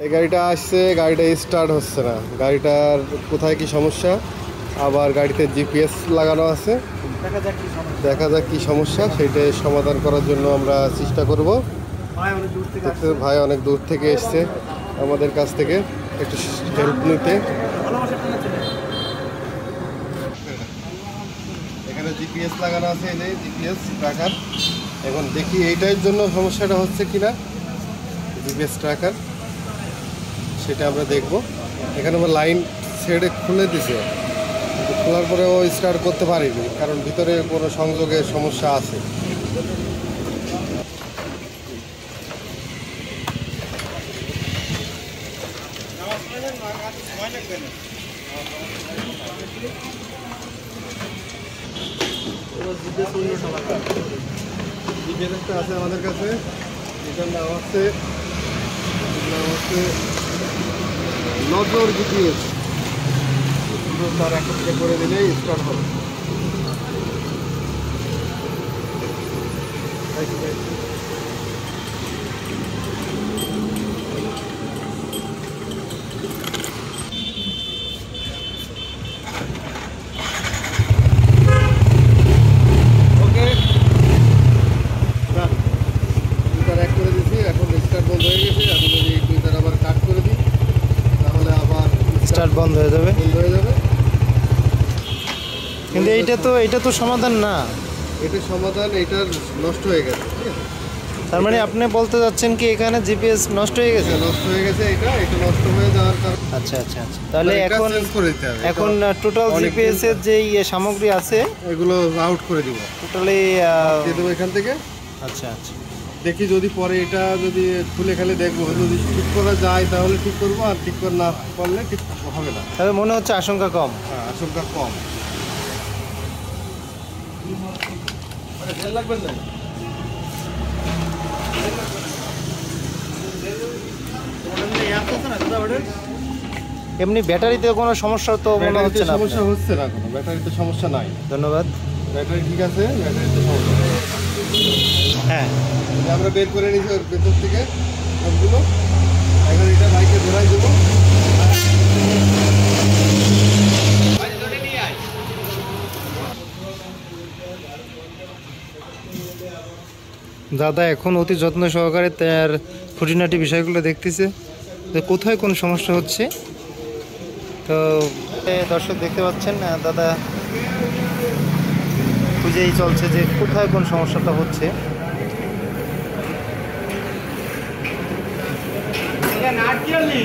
এই গাড়িটা আসছে, গাড়িটা স্টার্ট হচ্ছে না। গাড়িটার কোথায় কি সমস্যা, আবার গাড়িতে জিপিএস লাগানো আছে, দেখা যাক কি সমস্যা, সেইটাই সমাধান করার জন্য আমরা চেষ্টা করব। ভাই অনেক দূর থেকে এসছে আমাদের কাছ থেকে একটু হেল্প নিতে। এখানে জিপিএস লাগানো আছে, এই যে জিপিএস ট্র্যাকার। এখন দেখি এইটার জন্য সমস্যাটা হচ্ছে কিনা, জিপিএস ট্র্যাকার সেটা আমরা দেখব। এখানে আমার লাইন ছেড়ে খুলে দিছে, খোলার পরেও স্টার্ট করতে পারিনি, কারণ ভিতরে কোনো সংযোগের সমস্যা আছে। জিপিএসটা আছে আমাদের কাছে, এটার নাম হচ্ছে নজর জিপিএস। তার একটা করে দিলেই স্টার্ট হবে। বন্ধ হয়ে যাবে। কিন্তু এটা তো সমাধান না। এটা সমাধান, এটা নষ্ট হয়ে গেছে। তার মানে আপনি বলতে যাচ্ছেন কি এখানে জিপিএস নষ্ট হয়ে গেছে? নষ্ট হয়ে গেছে, এটা নষ্ট হয়ে যাওয়ার কারণে। আচ্ছা আচ্ছা আচ্ছা, তাহলে এখন টোটাল জিপিএস এর যে সামগ্রী আছে এগুলো আউট করে দিব, টোটালি দিয়ে দেবো এখান থেকে। আচ্ছা আচ্ছা, দেখি যদি পরে এটা যদি খুলে খেলে দেখবো, যদি ঠিক করা যায় তাহলে ঠিক করবো, আর ঠিক করে না করলে ঠিক হবে না। তবে মনে হচ্ছে আশঙ্কা কম। হ্যাঁ, আশঙ্কা কম। লাগবেন না, এমনি ব্যাটারিতে কোনো সমস্যা তো মনে হচ্ছে না? সমস্যা হচ্ছে না, কোনো ব্যাটারিতে সমস্যা নাই। ধন্যবাদ। ব্যাটারি ঠিক আছে, ব্যাটারিতে সমস্যা নেই। হ্যাঁ, আমরা বের করে নিয়েছি ওর ভেতর থেকে সবগুলো। এখন এটা বাইকে ধরাই দেবো। দাদা এখন অতি যত্ন সহকারে তার খুঁটিনাটি বিষয়গুলো দেখতেছে, যে কোথায় কোন সমস্যা হচ্ছে। তো দর্শক দেখতে পাচ্ছেন দাদা খুঁজেই চলছে যে কোথায় কোন সমস্যাটা হচ্ছে। নাটকেলি